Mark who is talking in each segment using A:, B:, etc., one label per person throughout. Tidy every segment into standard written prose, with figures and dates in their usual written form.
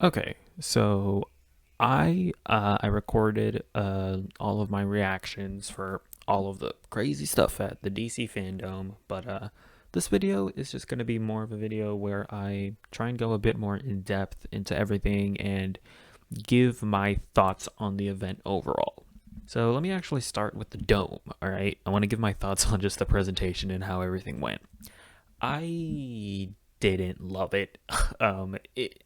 A: Okay, so I recorded all of my reactions for all of the crazy stuff at the DC Fandome, but this video is just going to be more of a video where I try and go a bit more in depth into everything and give my thoughts on the event overall. So let me actually start with the dome, all right? I want to give my thoughts on just the presentation and how everything went. I didn't love it. It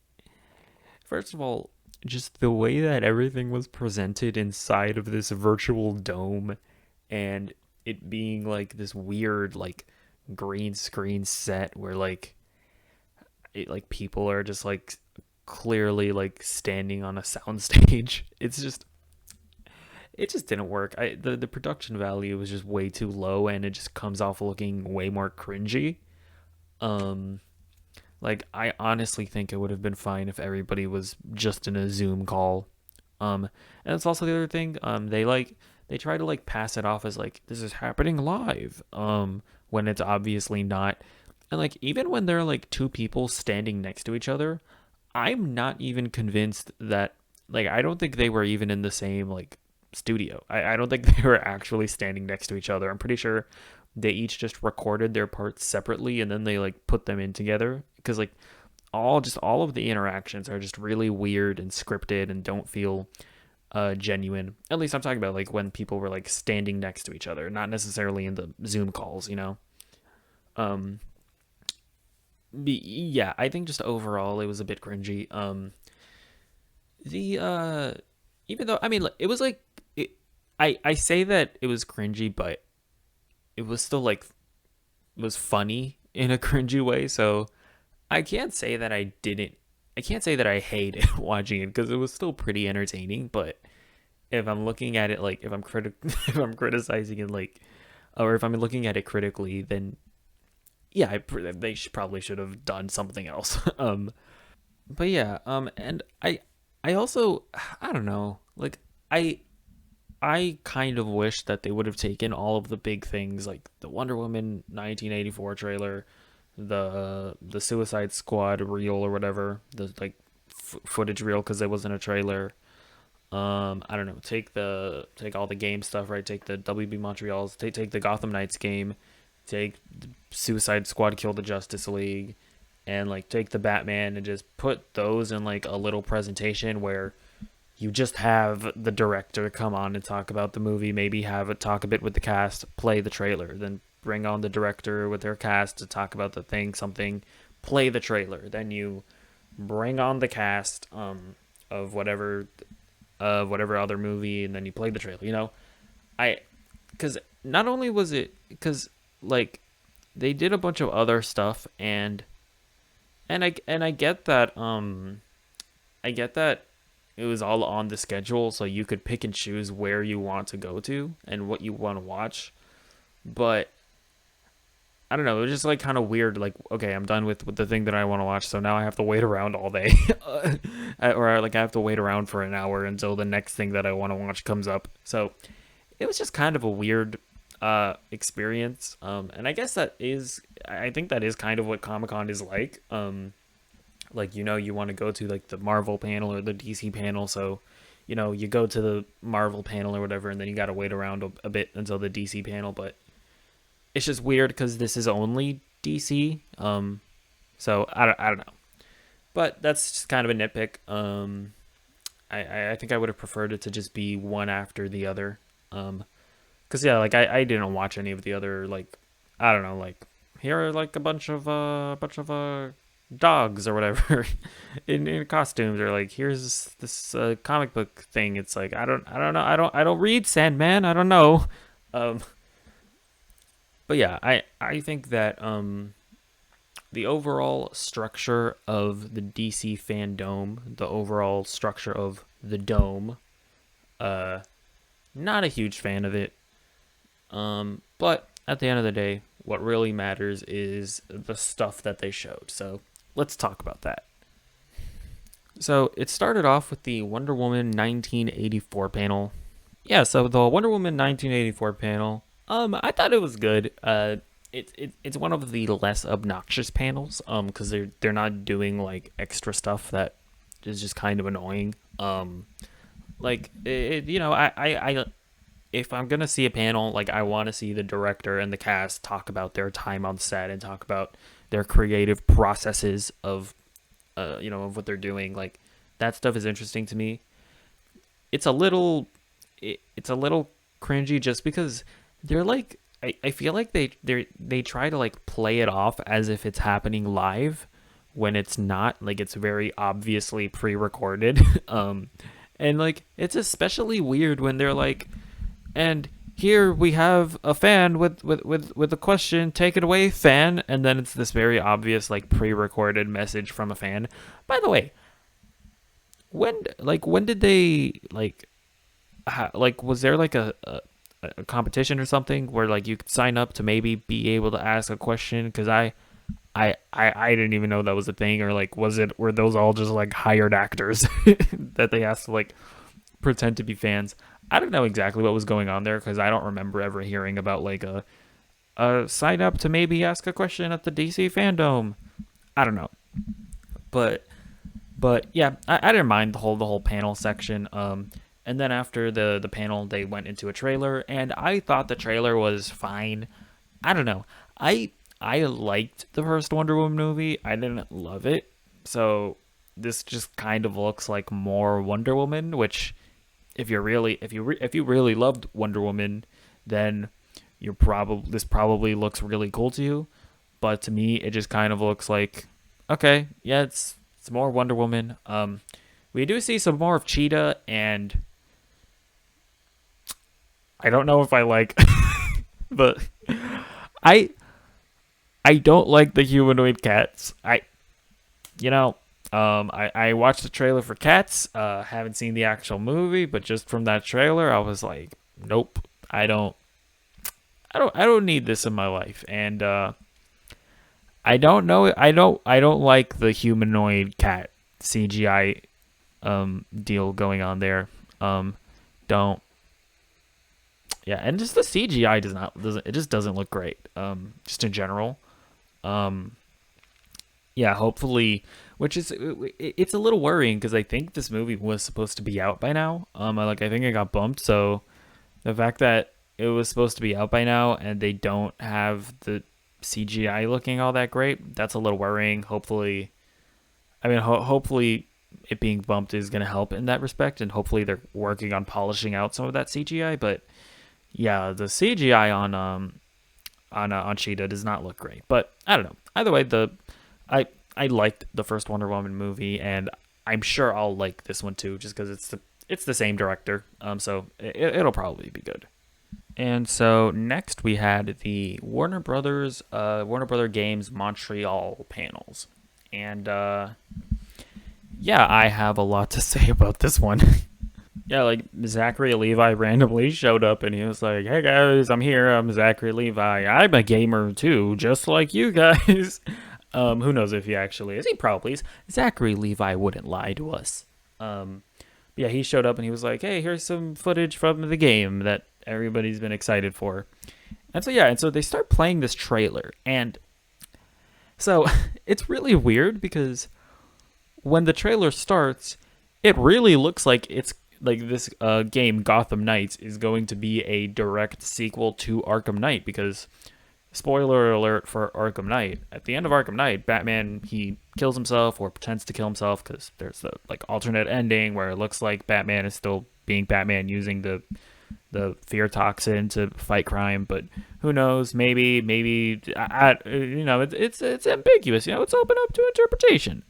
A: First of all, just the way that everything was presented inside of this virtual dome and it being like this weird like green screen set where like people are just like clearly like standing on a soundstage. It just didn't work. The production value was just way too low and it just comes off looking way more cringy. Um Like I honestly think it would have been fine if everybody was just in a Zoom call. And it's also the other thing. They try to like pass it off as like this is happening live. When it's obviously not. And like even when there are like two people standing next to each other, I'm not even convinced that like I don't think they were even in the same like studio. I don't think they were actually standing next to each other. I'm pretty sure they each just recorded their parts separately and then they like put them in together because like all of the interactions are just really weird and scripted and don't feel genuine. At least I'm talking about like when people were like standing next to each other, not necessarily in the Zoom calls, you know. Um yeah, I think just overall it was a bit cringy. The Even though I mean it was like I say that it was cringy, but it was still like it was funny in a cringy way. So I can't say that I didn't. I can't say that I hated watching it because it was still pretty entertaining. But if I'm looking at it like if I'm if I'm criticizing it like, or if I'm looking at it critically, then yeah, they probably should have done something else. But yeah, and I also I don't know, like I I kind of wish that they would have taken all of the big things like the Wonder Woman 1984 trailer, the Suicide Squad reel or whatever, the like footage reel because it wasn't a trailer. I don't know. Take all the game stuff, right? Take the WB Montreal's, take the Gotham Knights game, take Suicide Squad Kill the Justice League, and like take the Batman and just put those in like a little presentation where you just have the director come on and talk about the movie, maybe have it talk a bit with the cast, play the trailer, then bring on the director with their cast to talk about the thing, something, play the trailer, then you bring on the cast of whatever other movie, and then you play the trailer. You know, I because not only was it because like they did a bunch of other stuff and I get that I get that it was all on the schedule, so you could pick and choose where you want to go to and what you want to watch. But I don't know, it was just like kind of weird. Like, okay, I'm done with the thing that I want to watch, so now I have to wait around all day, or like I have to wait around for an hour until the next thing that I want to watch comes up. So it was just kind of a weird experience. And I guess I think that is kind of what Comic Con is like. Like you know you want to go to like the Marvel panel or the DC panel, so you know you go to the Marvel panel or whatever, and then you got to wait around a bit until the DC panel. But it's just weird because this is only DC. So I don't know, but that's just kind of a nitpick. I think I would have preferred it to just be one after the other. Cause yeah, like I didn't watch any of the other like I don't know like here are like a bunch of dogs or whatever in costumes, or like here's this comic book thing. It's like I don't know, I don't read Sandman, I don't know. um but yeah, I think that the overall structure of the DC fandom, the overall structure of the dome, uh not a huge fan of it. But at the end of the day, what really matters is the stuff that they showed. So let's talk about that. So it started off with the Wonder Woman 1984 panel. Yeah, so the Wonder Woman 1984 panel, I thought it was good. It's one of the less obnoxious panels, because they're not doing like extra stuff that is just kind of annoying. Like you know, I if I'm gonna see a panel, like I want to see the director and the cast talk about their time on set and talk about their creative processes of, you know, of what they're doing. Like that stuff is interesting to me. It's a little, it's a little cringy just because they're like, I feel like they try to like play it off as if it's happening live when it's not. Like it's very obviously pre-recorded. And like it's especially weird when they're like, and here we have a fan with a question. Take it away, fan. And then it's this very obvious like pre-recorded message from a fan. By the way, when did they like was there like a competition or something where like you could sign up to maybe be able to ask a question? Because I didn't even know that was a thing, or like were those all just like hired actors that they asked to like pretend to be fans? I don't know exactly what was going on there because I don't remember ever hearing about like a sign up to maybe ask a question at the DC Fandome. I don't know, but yeah, I didn't mind the whole panel section. And then after the panel, they went into a trailer, and I thought the trailer was fine. I don't know. I liked the first Wonder Woman movie. I didn't love it, so this just kind of looks like more Wonder Woman. Which, if you really loved Wonder Woman, then this probably looks really cool to you. But to me, it just kind of looks like, okay, yeah, it's more Wonder Woman. We do see some more of Cheetah, and I don't know if I like, but I don't like the humanoid cats. I watched the trailer for Cats. Haven't seen the actual movie, but just from that trailer, I was like, nope, I don't need this in my life. And I don't know. I don't like the humanoid cat CGI deal going on there. Don't. Yeah, and just the CGI doesn't look great. Just in general. Yeah, hopefully, which is it's a little worrying because I think this movie was supposed to be out by now. I think it got bumped, so the fact that it was supposed to be out by now and they don't have the CGI looking all that great, that's a little worrying. Hopefully, hopefully it being bumped is going to help in that respect, and hopefully they're working on polishing out some of that CGI. But yeah, the CGI on Cheetah does not look great. But I don't know. Either way, I liked the first Wonder Woman movie, and I'm sure I'll like this one too, just because it's the same director. So it'll probably be good. And so next we had the Warner Brother Games Montreal panels, and yeah, I have a lot to say about this one. Yeah, like Zachary Levi randomly showed up and he was like, "Hey guys, I'm here. I'm Zachary Levi. I'm a gamer too, just like you guys." Who knows if he actually is? He probably is. Zachary Levi wouldn't lie to us. Yeah, he showed up and he was like, "Hey, here's some footage from the game that everybody's been excited for." And so they start playing this trailer, and so it's really weird because when the trailer starts, it really looks like it's like this game Gotham Knights is going to be a direct sequel to Arkham Knight, because spoiler alert for Arkham Knight, at the end of Arkham Knight, Batman, he kills himself or pretends to kill himself, because there's the like alternate ending where it looks like Batman is still being Batman using the fear toxin to fight crime, but who knows, maybe it's ambiguous, it's open up to interpretation.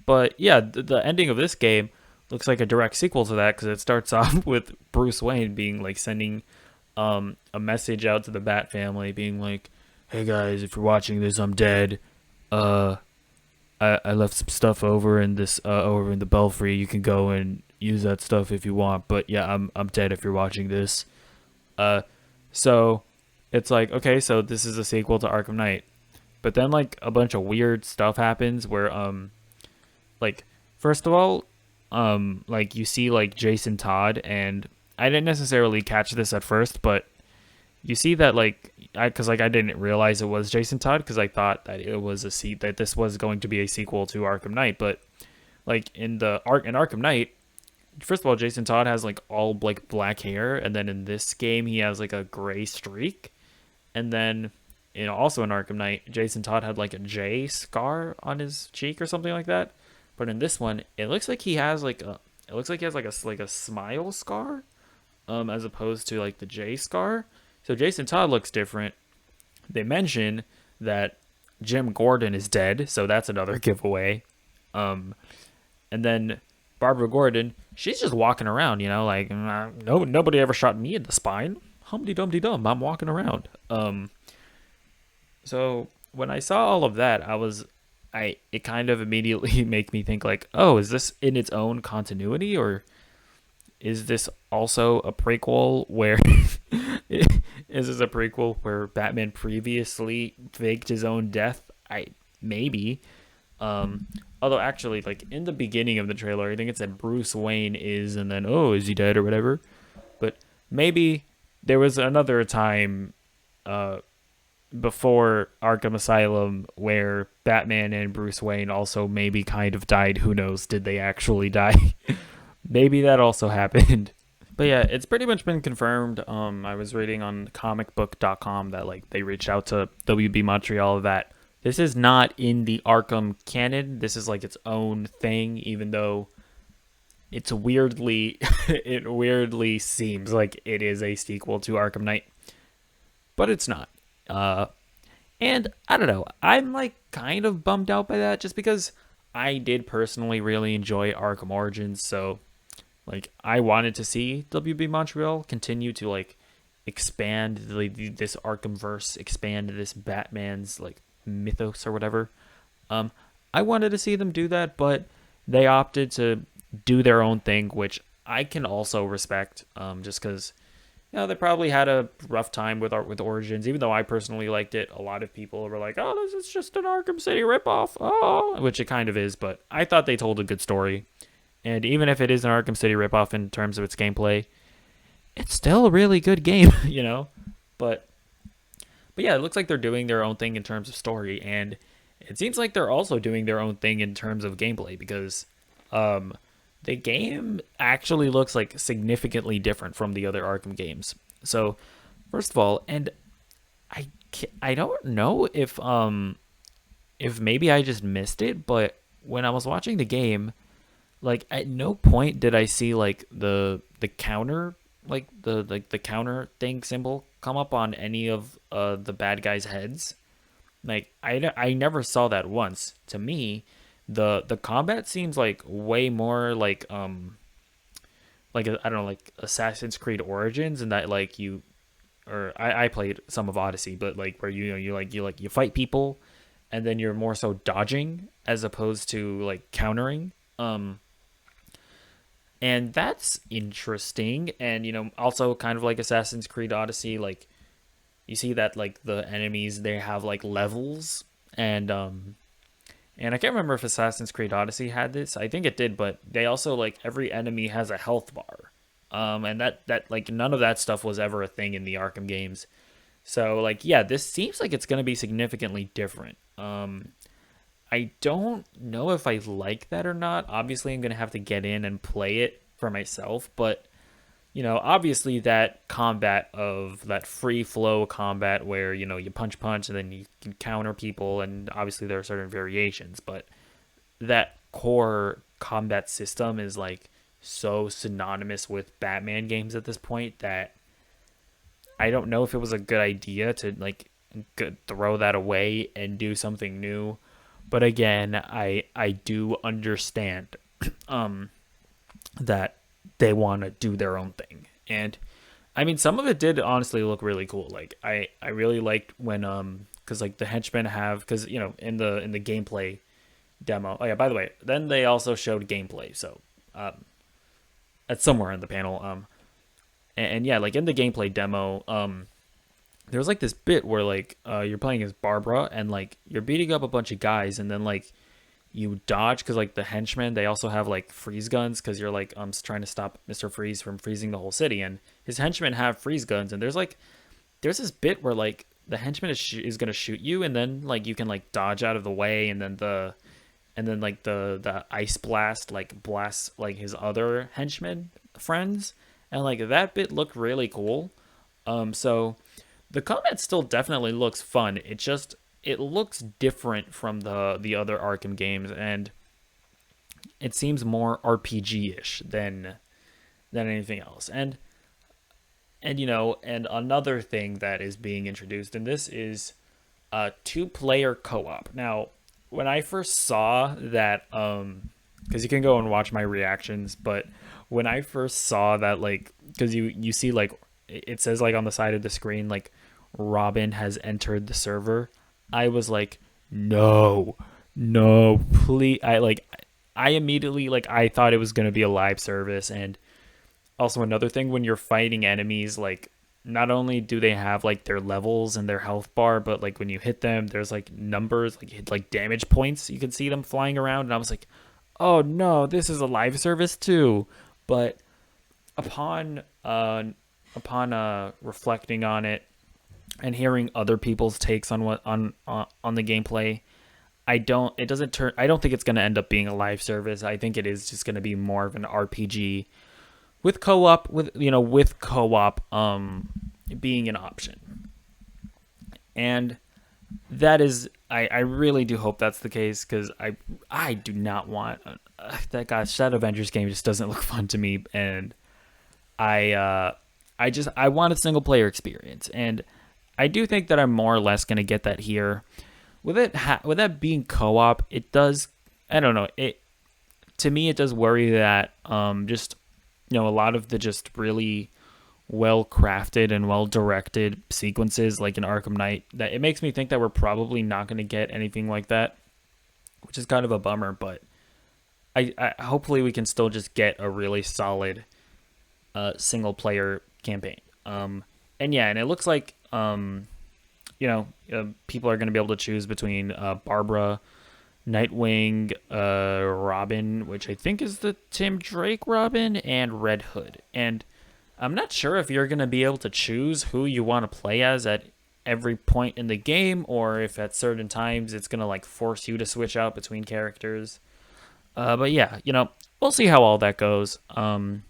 A: But yeah, the ending of this game looks like a direct sequel to that, because it starts off with Bruce Wayne being like sending a message out to the Bat family, being like, "Hey guys, if you're watching this, I'm dead. I left some stuff over in the Belfry. You can go and use that stuff if you want. But yeah, I'm dead if you're watching this." So it's like, okay, so this is a sequel to Arkham Knight. But then like a bunch of weird stuff happens where like first of all, like you see like Jason Todd, and I didn't necessarily catch this at first, but you see that like I didn't realize it was Jason Todd, because I thought that it was that this was going to be a sequel to Arkham Knight, but like in Arkham Knight, first of all, Jason Todd has like all like black hair, and then in this game he has like a gray streak, and then also in Arkham Knight, Jason Todd had like a J scar on his cheek or something like that. But in this one, it looks like he has like a it looks like he has like a smile scar, as opposed to like the J scar. So Jason Todd looks different. They mention that Jim Gordon is dead, so that's another giveaway. Um, and then Barbara Gordon, she's just walking around, like no, nobody ever shot me in the spine. Humpty Dumpty Dum, I'm walking around. So when I saw all of that, it kind of immediately made me think like, oh, is this in its own continuity, or is this also a prequel where is this a prequel where Batman previously faked his own death? Maybe. Although actually, like in the beginning of the trailer, I think it said Bruce Wayne is, and then is he dead or whatever? But maybe there was another time, before Arkham Asylum where Batman and Bruce Wayne also maybe kind of died. Who knows? Did they actually die? Maybe that also happened. But yeah, it's pretty much been confirmed. I was reading on comicbook.com that like they reached out to WB Montreal that this is not in the Arkham canon. This is like its own thing, even though it weirdly seems like it is a sequel to Arkham Knight, but it's not. And I don't know. I'm like kind of bummed out by that, just because I did personally really enjoy Arkham Origins. So like I wanted to see WB Montreal continue to like expand this Arkhamverse, expand this Batman's like mythos or whatever. I wanted to see them do that, but they opted to do their own thing, which I can also respect. Just because they probably had a rough time with Origins, even though I personally liked it. A lot of people were like, "Oh, this is just an Arkham City ripoff," which it kind of is. But I thought they told a good story, and even if it is an Arkham City ripoff in terms of its gameplay, it's still a really good game, But yeah, it looks like they're doing their own thing in terms of story, and it seems like they're also doing their own thing in terms of gameplay, because the game actually looks like significantly different from the other Arkham games. So, first of all, and I don't know if maybe I just missed it, but when I was watching the game, like at no point did I see like the counter, like the counter thing symbol come up on any of the bad guys' heads. Like I never saw that once. To me, the combat seems like way more like I don't know, like Assassin's Creed Origins, and that like I played some of Odyssey, but like where you fight people, and then you're more so dodging as opposed to like countering. And that's interesting, and also kind of like Assassin's Creed Odyssey, like you see that like the enemies, they have like levels, and I can't remember if Assassin's Creed Odyssey had this. I think it did, but they also like every enemy has a health bar. And that like none of that stuff was ever a thing in the Arkham games. So like yeah, this seems like it's going to be significantly different. I don't know if I like that or not. Obviously, I'm going to have to get in and play it for myself, but obviously that combat of that free flow combat where, you punch and then you can counter people, and obviously there are certain variations, but that core combat system is like so synonymous with Batman games at this point that I don't know if it was a good idea to like throw that away and do something new. But again, I do understand that they want to do their own thing. And I mean, some of it did honestly look really cool. Like I really liked when because like the henchmen have, because in the gameplay demo. Oh yeah, by the way, then they also showed gameplay. So that's somewhere in the panel. And yeah, like in the gameplay demo, there was like this bit where like you're playing as Barbara, and like you're beating up a bunch of guys, and then like you dodge because like the henchmen, they also have like freeze guns, because you're like trying to stop Mr. Freeze from freezing the whole city, and his henchmen have freeze guns, and there's this bit where like the henchman is gonna shoot you, and then like you can like dodge out of the way, and then and then like the ice blast like blasts like his other henchmen friends, and like that bit looked really cool. So the combat still definitely looks fun. It looks different from the other Arkham games, and it seems more RPG-ish than anything else. And and another thing that is being introduced in this is a two-player co-op. Now, when I first saw that, because you can go and watch my reactions, but when I first saw that, like, because you see like it says like on the side of the screen like Robin has entered the server, I was like, no, no, please. I immediately, like, I thought it was gonna be a live service. And also another thing, when you're fighting enemies, like, not only do they have like their levels and their health bar, but like when you hit them, there's like numbers, like damage points. You can see them flying around, and I was like, oh no, this is a live service too. But upon reflecting on it and hearing other people's takes on the gameplay, I don't think it's going to end up being a live service. I think it is just going to be more of an RPG with co-op, being an option. And that is, I really do hope that's the case, because I do not want that Avengers game just doesn't look fun to me. And I want a single player experience, and I do think that I'm more or less going to get that here. With that being co-op, it does, I don't know, to me it does worry that just a lot of the just really well crafted and well directed sequences like in Arkham Knight, that it makes me think that we're probably not going to get anything like that, which is kind of a bummer. But I hopefully we can still just get a really solid single player campaign. And it looks like people are going to be able to choose between Barbara, Nightwing, Robin, which I think is the Tim Drake Robin, and Red Hood. And I'm not sure if you're going to be able to choose who you want to play as at every point in the game, or if at certain times it's going to like force you to switch out between characters. But yeah, we'll see how all that goes. I'm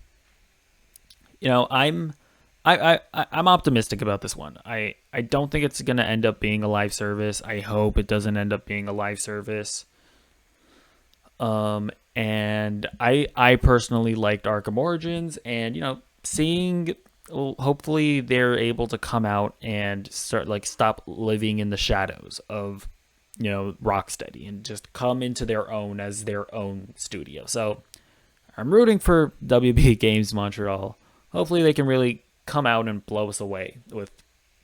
A: optimistic about this one. I don't think it's going to end up being a live service. I hope it doesn't end up being a live service. And I personally liked Arkham Origins, and seeing, hopefully they're able to come out and stop living in the shadows of Rocksteady and just come into their own as their own studio. So I'm rooting for WB Games Montreal. Hopefully they can really come out and blow us away with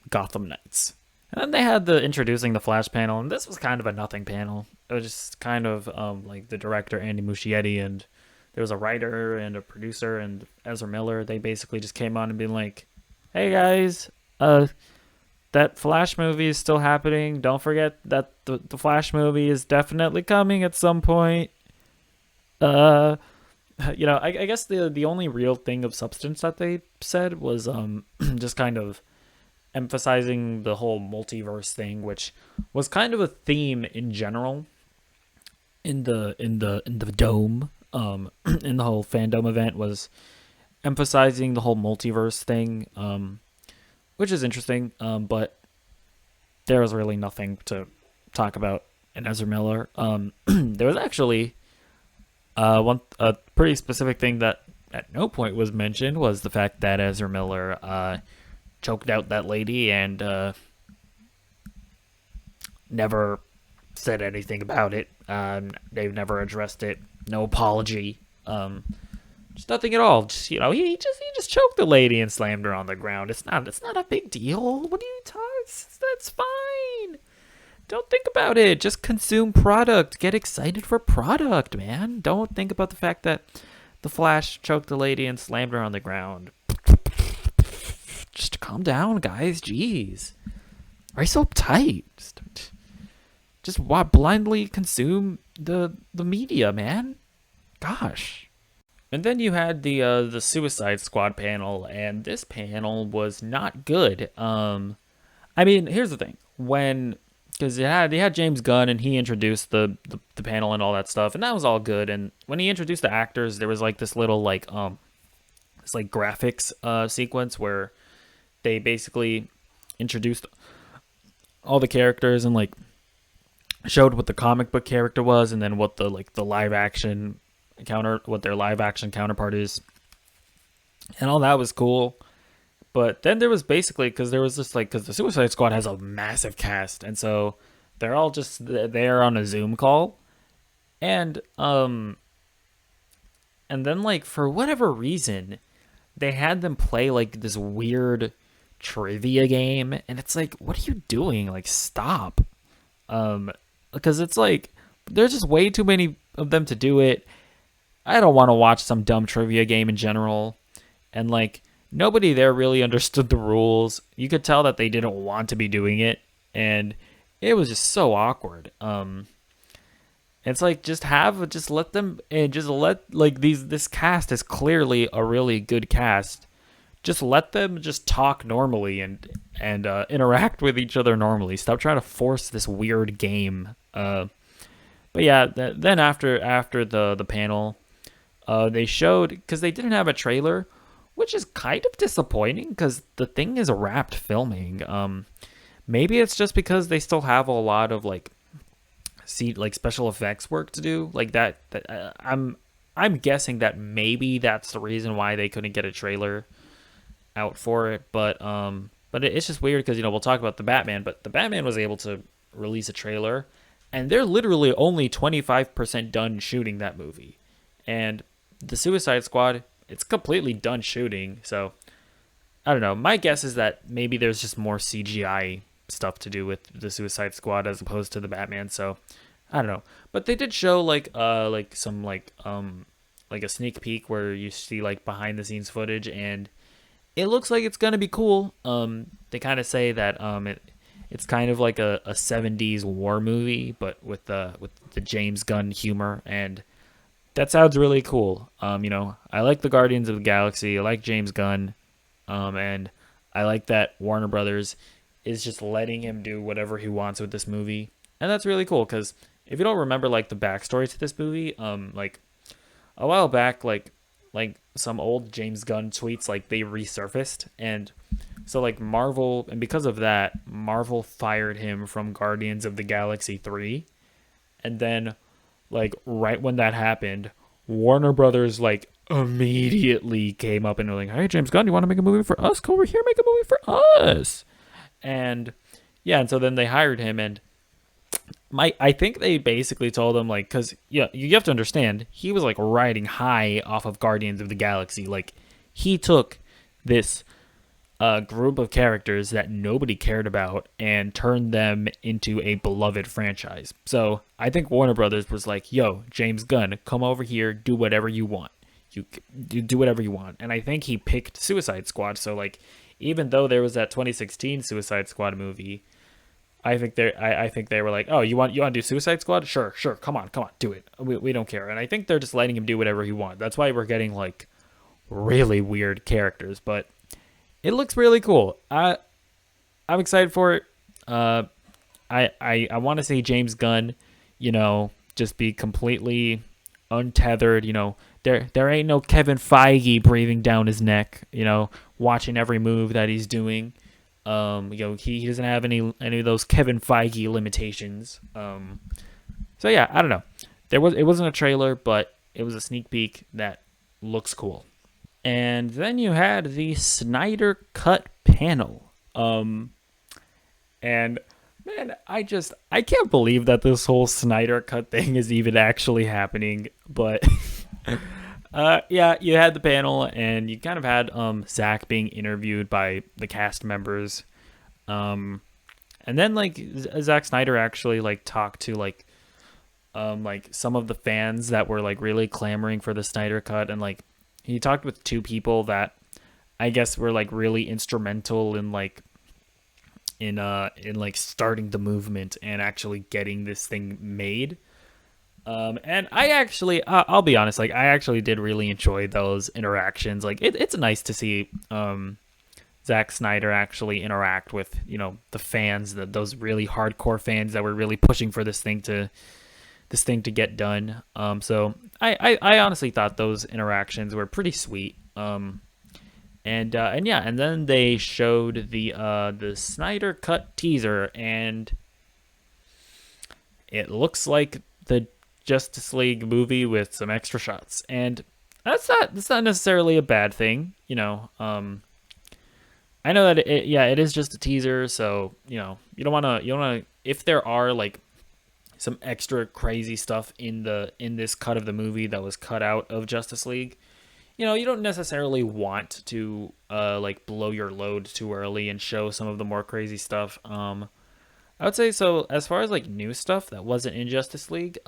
A: Gotham Knights. And then they had the introducing the Flash panel, and this was kind of a nothing panel. It was just kind of like the director Andy Muschietti, and there was a writer and a producer and Ezra Miller. They basically just came on and been like, "Hey guys, that Flash movie is still happening. Don't forget that the Flash movie is definitely coming at some point." I guess the only real thing of substance that they said was just kind of emphasizing the whole multiverse thing, which was kind of a theme in general in the dome, in the whole Fandome event, was emphasizing the whole multiverse thing, which is interesting. But there was really nothing to talk about in Ezra Miller. There was actually a pretty specific thing that at no point was mentioned, was the fact that Ezra Miller choked out that lady and never said anything about it. They've never addressed it. No apology. Just nothing at all. Just he just choked the lady and slammed her on the ground. It's not a big deal. What are you talking? That's fine. Don't think about it. Just consume product. Get excited for product, man. Don't think about the fact that the Flash choked the lady and slammed her on the ground. Just calm down, guys. Jeez. Why are you so uptight? Just blindly consume the media, man. Gosh. And then you had the Suicide Squad panel, and this panel was not good. I mean, here's the thing. because they had James Gunn, and he introduced the panel and all that stuff, and that was all good. And when he introduced the actors, there was like this little like it's like graphics sequence where they basically introduced all the characters and like showed what the comic book character was, and then what the their live action counterpart is, and all that was cool. But then there was basically, because there was just like, because the Suicide Squad has a massive cast, and so they're all just there on a Zoom call, and then like for whatever reason, they had them play like this weird trivia game, and it's like, what are you doing? Like, stop. Because it's like there's just way too many of them to do it. I don't want to watch some dumb trivia game in general, and like nobody there really understood the rules. You could tell that they didn't want to be doing it, and it was just so awkward. It's like just let them, and just let like this cast is clearly a really good cast. Just let them just talk normally and interact with each other normally. Stop trying to force this weird game. But yeah, then after the panel, they showed, because they didn't have a trailer, which is kind of disappointing because the thing is wrapped filming. Maybe it's just because they still have a lot of like special effects work to do, like that. I'm guessing that maybe that's the reason why they couldn't get a trailer out for it. But it's just weird because we'll talk about the Batman, but the Batman was able to release a trailer, and they're literally only 25% done shooting that movie, and the Suicide Squad, it's completely done shooting. So I don't know. My guess is that maybe there's just more CGI stuff to do with the Suicide Squad as opposed to the Batman. So I don't know. But they did show like some a sneak peek where you see like behind the scenes footage, and it looks like it's gonna be cool. They kind of say that it's kind of like a 70s war movie, but with the James Gunn humor, and that sounds really cool. I like the Guardians of the Galaxy. I like James Gunn, and I like that Warner Brothers is just letting him do whatever he wants with this movie, and that's really cool. Because if you don't remember like the backstory to this movie, like a while back, like some old James Gunn tweets, like they resurfaced, and so like Marvel, and because of that, Marvel fired him from Guardians of the Galaxy 3, and then like right when that happened, Warner Brothers like immediately came up and were like, "Hey, James Gunn, you want to make a movie for us? Come over here, make a movie for us." And yeah, and so then they hired him, and I think they basically told him, like, because yeah, you have to understand, he was like riding high off of Guardians of the Galaxy. Like, he took this group of characters that nobody cared about and turned them into a beloved franchise. So I think Warner Brothers was like, "Yo, James Gunn, come over here, do whatever you want. You do whatever you want." And I think he picked Suicide Squad. So like, even though there was that 2016 Suicide Squad movie, I think they were like, "Oh, you want to do Suicide Squad? Sure, come on, do it. We don't care." And I think they're just letting him do whatever he wants. That's why we're getting like really weird characters, but it looks really cool. I'm excited for it. I want to see James Gunn, just be completely untethered. There ain't no Kevin Feige breathing down his neck. Watching every move that he's doing. He doesn't have any of those Kevin Feige limitations. So yeah, I don't know. It wasn't a trailer, but it was a sneak peek that looks cool. And then you had the Snyder Cut panel. And man, I can't believe that this whole Snyder Cut thing is even actually happening. But yeah, you had the panel, and you kind of had Zack being interviewed by the cast members. And then like Zack Snyder actually like talked to like some of the fans that were like really clamoring for the Snyder Cut, and like he talked with two people that I guess were like really instrumental in starting the movement and actually getting this thing made. And I actually, I'll be honest, like I actually did really enjoy those interactions. Like it's nice to see Zack Snyder actually interact with, the fans, those really hardcore fans that were really pushing for this thing to get done. So I honestly thought those interactions were pretty sweet. And yeah, and then they showed the Snyder Cut teaser, and it looks like the Justice League movie with some extra shots, and that's not necessarily a bad thing. I know that it is just a teaser, so you don't want to if there are like some extra crazy stuff in this cut of the movie that was cut out of Justice League. You don't necessarily want to like blow your load too early and show some of the more crazy stuff. I would say so. As far as like new stuff that wasn't in Justice League,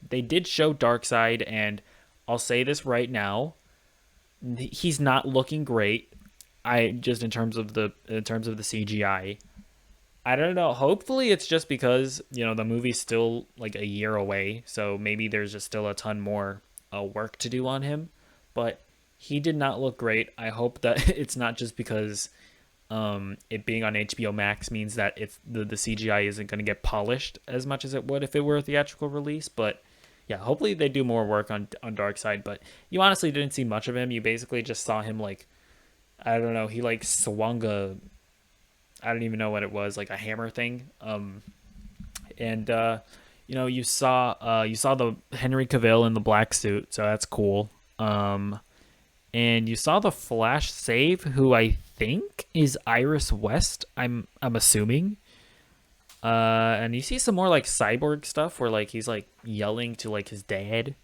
A: they did show Darkseid, and I'll say this right now, he's not looking great. I just in terms of the CGI. I don't know. Hopefully, it's just because the movie's still like a year away, so maybe there's just still a ton more work to do on him. But he did not look great. I hope that it's not just because it being on HBO Max means that it's the CGI isn't going to get polished as much as it would if it were a theatrical release. But yeah, hopefully they do more work on Darkseid. But you honestly didn't see much of him. You basically just saw him like, I don't know, he like swung I don't even know what it was, like a hammer thing. And you saw the Henry Cavill in the black suit, so that's cool. And you saw the Flash save, who I think is Iris West. I'm assuming. And you see some more like cyborg stuff where like he's like yelling to like his dad.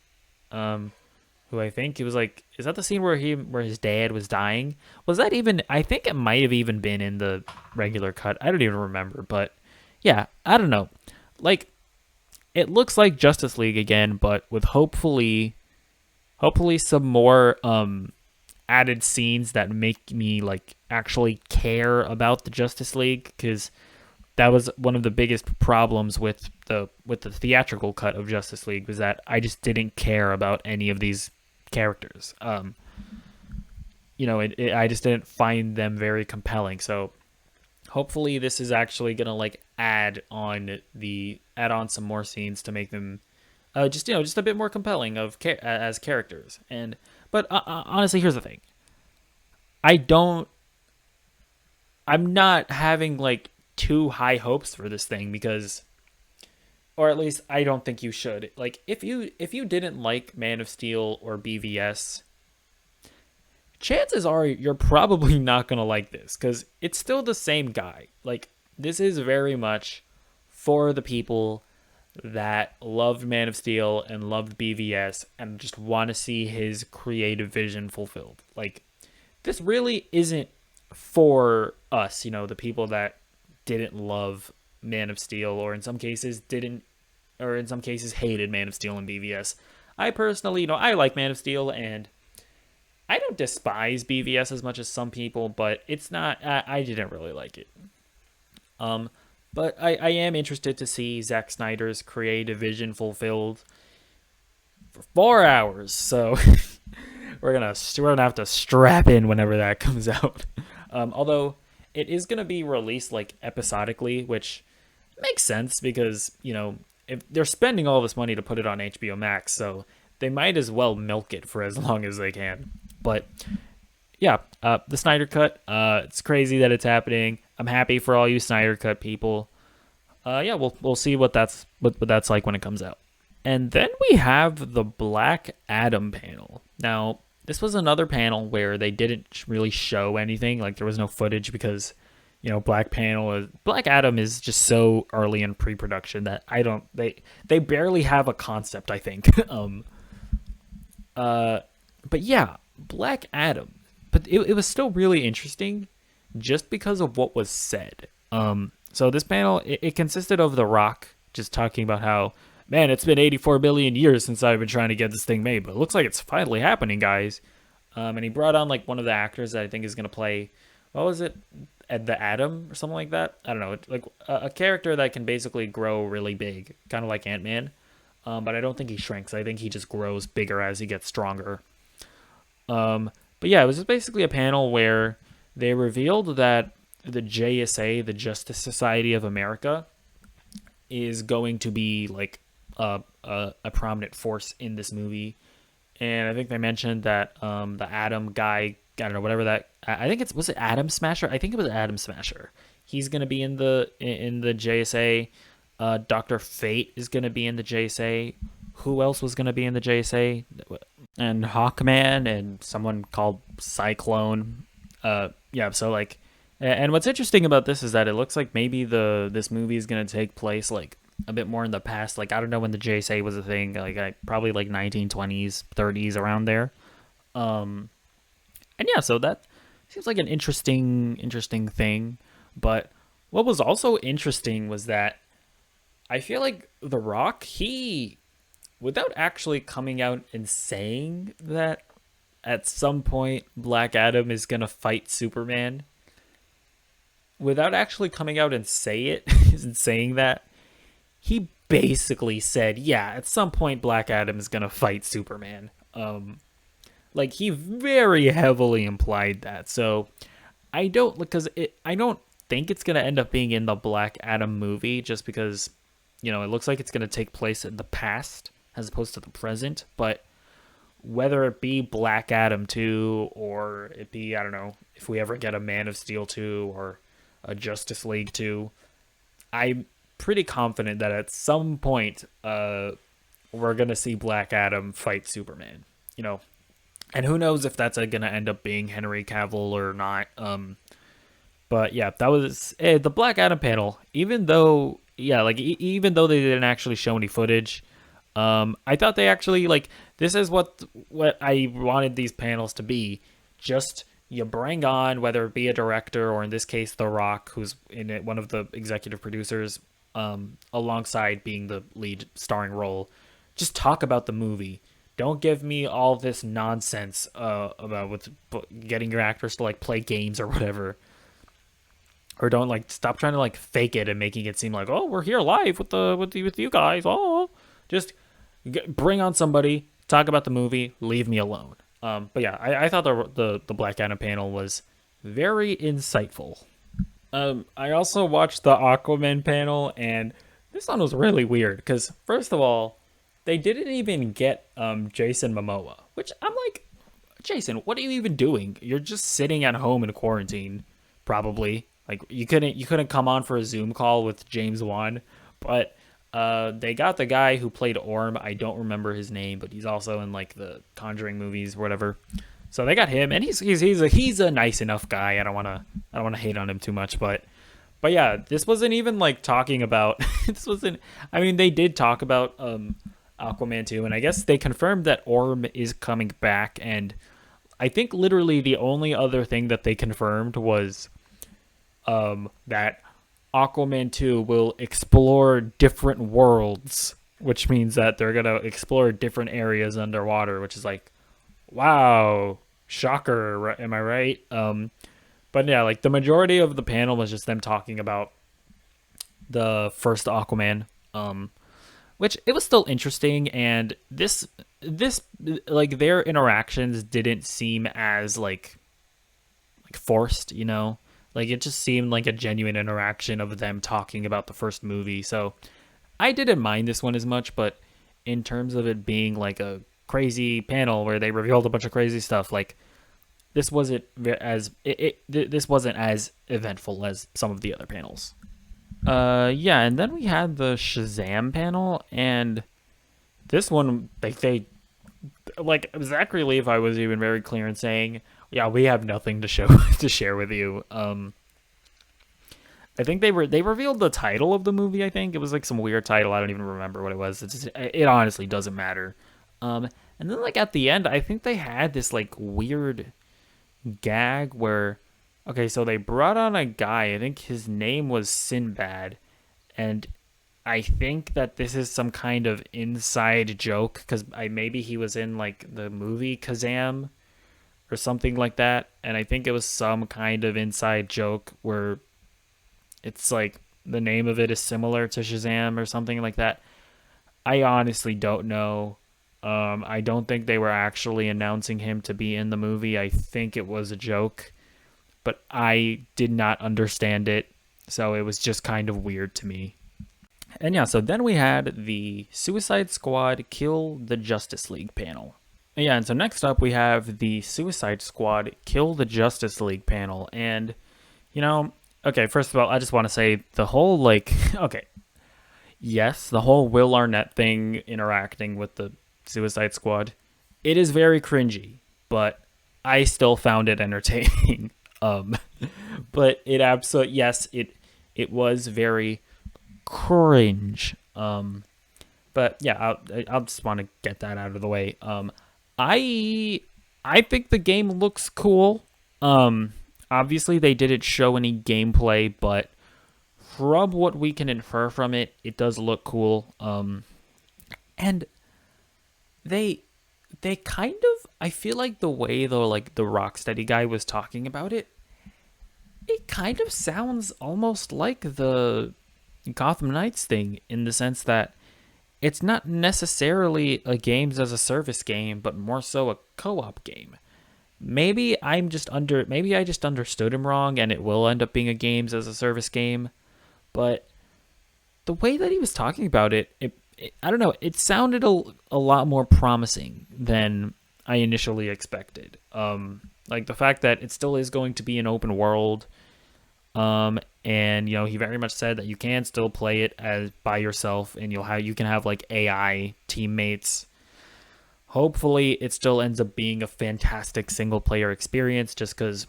A: Who I think it was like, is that the scene where his dad was dying? Was that even? I think it might have even been in the regular cut. I don't even remember, but yeah, I don't know. Like, it looks like Justice League again, but with hopefully some more added scenes that make me like actually care about the Justice League, because that was one of the biggest problems with the theatrical cut of Justice League, was that I just didn't care about any of these characters. I just didn't find them very compelling. So hopefully this is actually gonna like add on some more scenes to make them just a bit more compelling as characters. But honestly, here's the thing. I'm not having like too high hopes for this thing, because, or at least I don't think you should. Like, if you didn't like Man of Steel or BVS, chances are you're probably not gonna like this, because it's still the same guy. Like, this is very much for the people that loved Man of Steel and loved BVS and just want to see his creative vision fulfilled. Like, this really isn't for us, the people that didn't love Man of Steel, or in some cases hated Man of Steel and BVS. I personally, I like Man of Steel, and I don't despise BVS as much as some people, but it's not, I didn't really like it. But I am interested to see Zack Snyder's creative vision fulfilled for 4 hours. So we're gonna have to strap in whenever that comes out. Although it is gonna be released like episodically, which makes sense because if they're spending all this money to put it on HBO Max, so they might as well milk it for as long as they can. But yeah, the Snyder Cut, it's crazy that it's happening. I'm happy for all you Snyder Cut people. Yeah, we'll see what that's like when it comes out. And then we have the Black Adam panel. Now, this was another panel where they didn't really show anything. Like, there was no footage because, Black Adam is just so early in pre-production that they barely have a concept, I think. But yeah, Black Adam. But it was still really interesting just because of what was said. So this panel, it consisted of The Rock just talking about how, man, it's been 84 billion years since I've been trying to get this thing made, but it looks like it's finally happening, guys. And he brought on like one of the actors that I think is going to play, what was it? The Atom or something like that? I don't know. Like a character that can basically grow really big, kind of like Ant-Man. But I don't think he shrinks. I think he just grows bigger as he gets stronger. But yeah, it was just basically a panel where they revealed that the JSA, the Justice Society of America, is going to be like a prominent force in this movie. And I think they mentioned that the Atom guy, I don't know, whatever that, I think was it Atom Smasher? I think it was Atom Smasher. He's gonna be in the JSA. Doctor Fate is gonna be in the JSA. Who else was gonna be in the JSA? And Hawkman and someone called Cyclone. Yeah. So like, and what's interesting about this is that it looks like maybe this movie is gonna take place like a bit more in the past. Like I don't know when the JSA was a thing. Like probably like 1920s, 30s, around there. And yeah, so that seems like an interesting thing. But what was also interesting was that I feel like The Rock, he, without actually coming out and saying that at some point Black Adam is gonna fight Superman, without actually coming out and saying that, he basically said, yeah, at some point Black Adam is gonna fight Superman. Like he very heavily implied that. So I don't think it's gonna end up being in the Black Adam movie, just because, you know, it looks like it's gonna take place in the past as opposed to the present. But whether it be Black Adam 2 or it be, I don't know, if we ever get a Man of Steel 2 or a Justice League 2, I'm pretty confident that at some point we're gonna see Black Adam fight Superman, you know. And who knows if that's gonna end up being Henry Cavill or not. But yeah, that was the Black Adam panel. Even though even though they didn't actually show any footage, I thought they actually, like, this is what I wanted these panels to be. Just, you bring on, whether it be a director or in this case The Rock, who's in it, one of the executive producers, alongside being the lead starring role. Just talk about the movie. Don't give me all this nonsense about with getting your actors to like play games or whatever. Or don't like stop trying to like fake it and making it seem like, oh, we're here live with you guys. Oh, just bring on somebody, talk about the movie, leave me alone. But yeah, I thought the Black Adam panel was very insightful. I also watched the Aquaman panel, and this one was really weird because first of all, they didn't even get Jason Momoa, which I'm like, Jason, what are you even doing? You're just sitting at home in quarantine, probably. Like you couldn't come on for a Zoom call with James Wan, but they got the guy who played Orm. I don't remember his name, but he's also in like the Conjuring movies, or whatever. So they got him, and he's a nice enough guy. I don't wanna hate on him too much, but yeah, this wasn't even like talking about. This wasn't. I mean, they did talk about Aquaman 2, and I guess they confirmed that Orm is coming back, and I think literally the only other thing that they confirmed was that Aquaman 2 will explore different worlds, which means that they're going to explore different areas underwater, which is like, wow, shocker, am I right? But yeah, like the majority of the panel was just them talking about the first Aquaman, which it was still interesting, and this like their interactions didn't seem as like forced, you know. Like it just seemed like a genuine interaction of them talking about the first movie. So I didn't mind this one as much, but in terms of it being like a crazy panel where they revealed a bunch of crazy stuff, like this wasn't this wasn't as eventful as some of the other panels. Yeah, and then we had the Shazam panel, and this one, they Zachary Levi was even very clear in saying, yeah, we have nothing to show to share with you. I think they revealed the title of the movie. I think it was like some weird title. I don't even remember what it was. It honestly doesn't matter. And then like at the end, I think they had this like weird gag where, okay, so they brought on a guy. I think his name was Sinbad, and I think that this is some kind of inside joke because maybe he was in like the movie Kazam or something like that, and I think it was some kind of inside joke where it's like the name of it is similar to Shazam or something like that. I honestly don't know. I don't think they were actually announcing him to be in the movie. I think it was a joke. but I did not understand it, so it was just kind of weird to me. And yeah, so then we had the Suicide Squad Kill the Justice League panel. Yeah, and so next up we have the Suicide Squad Kill the Justice League panel. And, okay, first of all, I just want to say the whole, okay, yes, the whole Will Arnett thing interacting with the Suicide Squad, it is very cringy, but I still found it entertaining. But it absolutely, yes, it was very cringe. But yeah, I'll just want to get that out of the way. I think the game looks cool. Obviously they didn't show any gameplay, but from what we can infer from it, it does look cool. And they kind of, I feel like the way the Rocksteady guy was talking about it, it kind of sounds almost like the Gotham Knights thing, in the sense that it's not necessarily a games as a service game, but more so a co-op game. Maybe I just understood him wrong, and it will end up being a games as a service game. But the way that he was talking about it, I don't know, it sounded a lot more promising than I initially expected. Like the fact that it still is going to be an open world, and he very much said that you can still play it as by yourself, and you can have like AI teammates. Hopefully, it still ends up being a fantastic single player experience, just because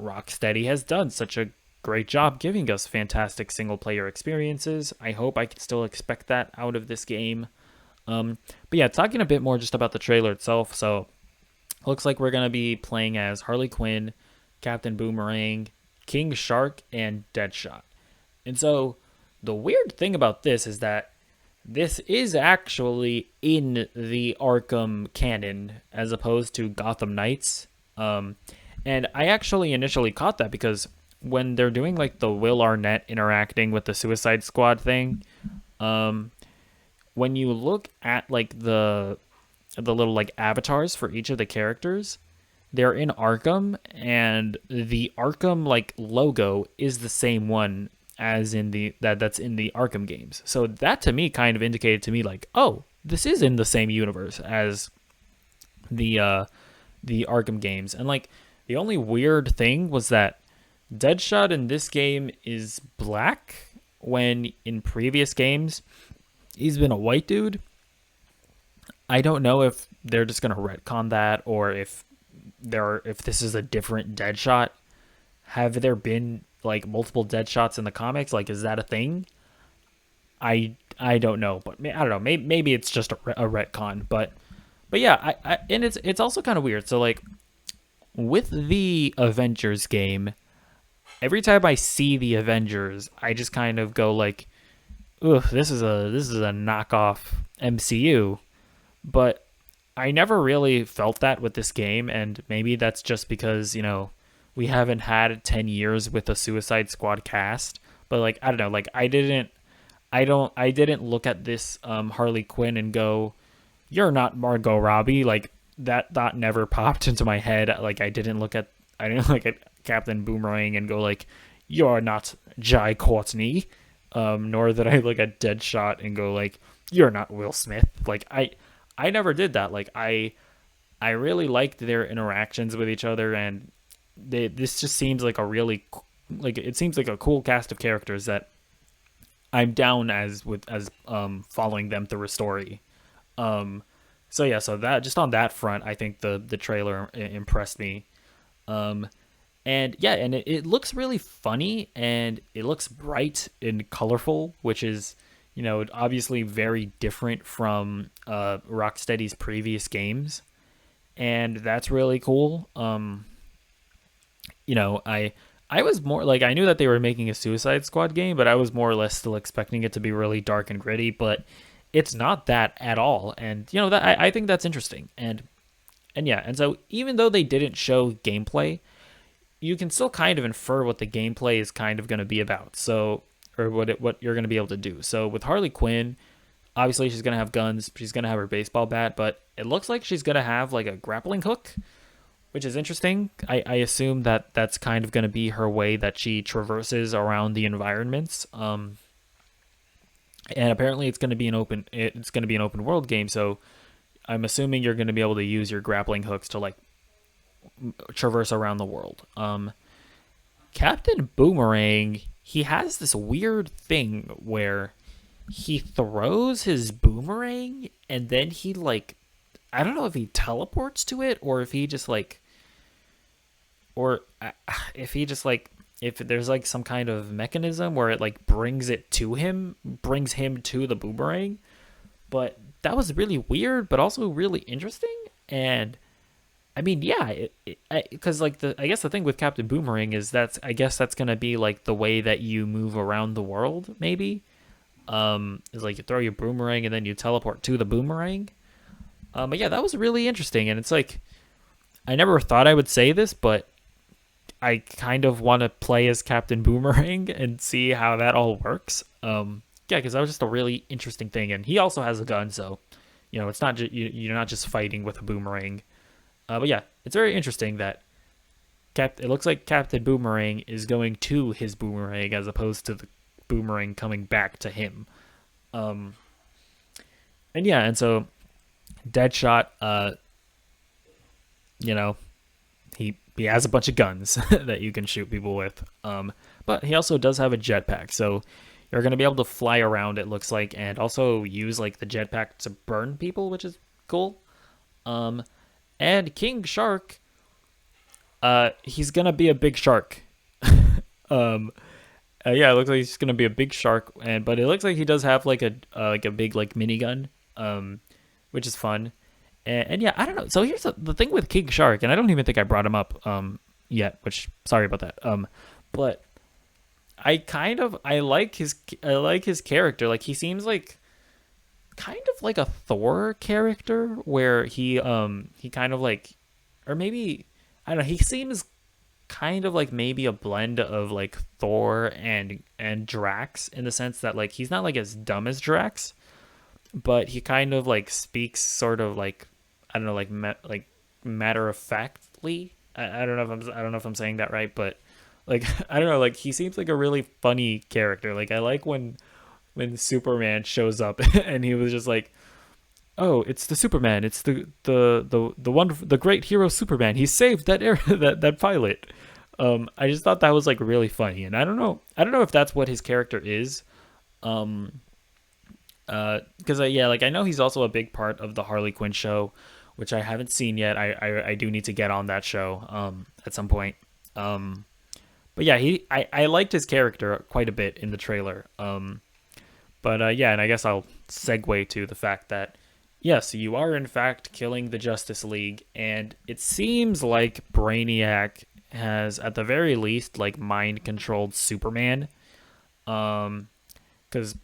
A: Rocksteady has done such a great job giving us fantastic single player experiences. I hope I can still expect that out of this game. But yeah, talking a bit more just about the trailer itself. So, looks like we're gonna be playing as Harley Quinn, Captain Boomerang, King Shark, and Deadshot. And so the weird thing about this is that this is actually in the Arkham canon as opposed to Gotham Knights. And I actually initially caught that because when they're doing like the Will Arnett interacting with the Suicide Squad thing, when you look at like the little like avatars for each of the characters, they're in Arkham, and the Arkham like logo is the same one as in that's in the Arkham games. So that to me kind of indicated to me like, oh, this is in the same universe as the Arkham games. And like the only weird thing was that Deadshot in this game is black, when in previous games he's been a white dude. I don't know if they're just gonna retcon that, or if this is a different Deadshot. Have there been like multiple Deadshots in the comics? Like, is that a thing? I don't know, but I don't know. Maybe it's just a retcon. But yeah, and it's also kind of weird. So like with the Avengers game, every time I see the Avengers, I just kind of go like, ugh, this is a knockoff MCU. But I never really felt that with this game, and maybe that's just because, we haven't had 10 years with a Suicide Squad cast. But like, I don't know, like I didn't look at this Harley Quinn and go, you're not Margot Robbie. Like that thought never popped into my head. Like I didn't look at Captain Boomerang and go like, you're not Jai Courtney. Nor did I look at Deadshot and go like, you're not Will Smith. Like I never did that. Like I really liked their interactions with each other, and this just seems like it seems like a cool cast of characters that I'm down as following them through a story. So yeah, so that just on that front, I think the trailer impressed me. And yeah, and it looks really funny, and it looks bright and colorful, which is, obviously very different from Rocksteady's previous games, and that's really cool. I was more like, I knew that they were making a Suicide Squad game, but I was more or less still expecting it to be really dark and gritty, but it's not that at all. And that I think that's interesting. And yeah, and so even though they didn't show gameplay, you can still kind of infer what the gameplay is kind of going to be about. So, or what you're going to be able to do. So with Harley Quinn, obviously she's going to have guns, she's going to have her baseball bat, but it looks like she's going to have like a grappling hook, which is interesting. I assume that that's kind of going to be her way that she traverses around the environments. And apparently it's going to be an open world game, so I'm assuming you're going to be able to use your grappling hooks to like traverse around the world. Captain Boomerang, he has this weird thing where he throws his boomerang and then he like, I don't know if he teleports to it or if he just like, or if he just like, if there's like some kind of mechanism where it like brings him to the boomerang. But that was really weird, but also really interesting. And I mean, yeah, because like I guess the thing with Captain Boomerang is I guess that's gonna be like the way that you move around the world. Maybe, is like you throw your boomerang and then you teleport to the boomerang. But yeah, that was really interesting, and it's like I never thought I would say this, but I kind of want to play as Captain Boomerang and see how that all works. Yeah, because that was just a really interesting thing, and he also has a gun, so it's not you're not just fighting with a boomerang. But yeah, it's very interesting that it looks like Captain Boomerang is going to his boomerang as opposed to the boomerang coming back to him. And yeah, and so Deadshot, he has a bunch of guns that you can shoot people with. But he also does have a jetpack, so you're going to be able to fly around, it looks like, and also use like the jetpack to burn people, which is cool. And King Shark, he's going to be a big shark. Yeah, it looks like he's going to be a big shark, but it looks like he does have like a big like minigun, which is fun. And yeah, I don't know. So here's the thing with King Shark, and I don't even think I brought him up yet, which sorry about that. But I like his character. Like he seems like kind of like a Thor character where he kind of like, or maybe I don't know, he seems kind of like maybe a blend of like Thor and Drax in the sense that like he's not like as dumb as Drax, but he kind of like speaks sort of like, I don't know, like matter of factly. I don't know if I'm saying that right, but like I don't know, like he seems like a really funny character. Like I like when Superman shows up and he was just like, "Oh, it's the Superman. It's the great hero Superman. He saved that that pilot." I just thought that was like really funny, and I don't know if that's what his character is. Because yeah, like I know he's also a big part of the Harley Quinn show, which I haven't seen yet. I do need to get on that show at some point. But yeah, I liked his character quite a bit in the trailer. But yeah, and I guess I'll segue to the fact that yes, you are in fact killing the Justice League, and it seems like Brainiac has at the very least like mind-controlled Superman. Because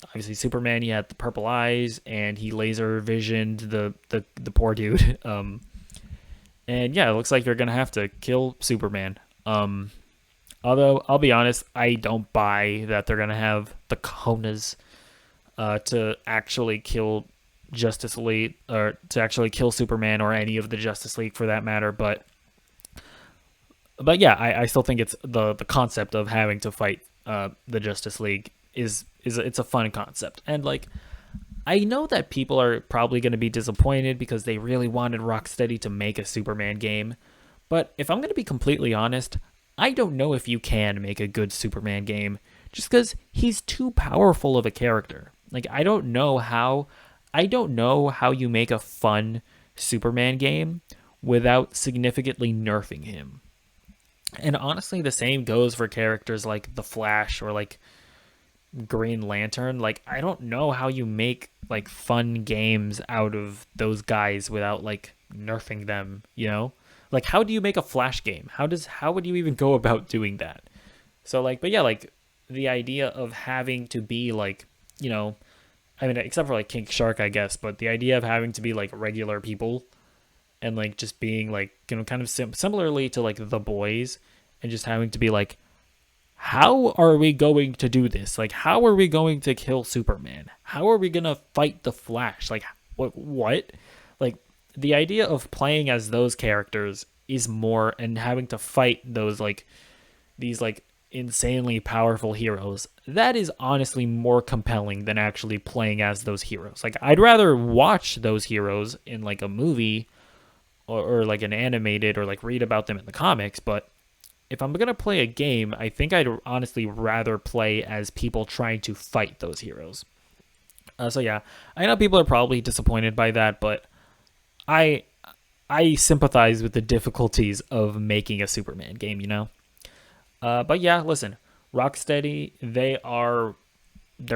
A: obviously Superman, he had the purple eyes and he laser visioned the poor dude. And yeah, it looks like you're gonna have to kill Superman. Although I'll be honest, I don't buy that they're gonna have the cojones to actually kill Justice League, or to actually kill Superman or any of the Justice League for that matter. But yeah, I still think it's the concept of having to fight the Justice League is it's a fun concept. And like I know that people are probably going to be disappointed because they really wanted Rocksteady to make a Superman game. But if I'm going to be completely honest, I don't know if you can make a good Superman game just because he's too powerful of a character. Like I don't know how you make a fun Superman game without significantly nerfing him. And honestly, the same goes for characters like the Flash or like Green Lantern. Like I don't know how you make like fun games out of those guys without like nerfing them, Like how do you make a Flash game? How would you even go about doing that? So like, but yeah, like the idea of having to be like, I mean, except for like King Shark, I guess, but the idea of having to be like regular people and like just being like, kind of similarly to like The Boys, and just having to be like, how are we going to do this? Like, how are we going to kill Superman? How are we going to fight the Flash? Like, what? Like, the idea of playing as those characters
B: is more, and having to fight those like these like insanely powerful heroes, that is honestly more compelling than actually playing as those heroes. Like I'd rather watch those heroes in like a movie or like an animated, or like read about them in the comics, but if I'm gonna play a game, I think I'd honestly rather play as people trying to fight those heroes. So yeah, I know people are probably disappointed by that, but I I sympathize with the difficulties of making a Superman game. But yeah, listen, Rocksteady, they're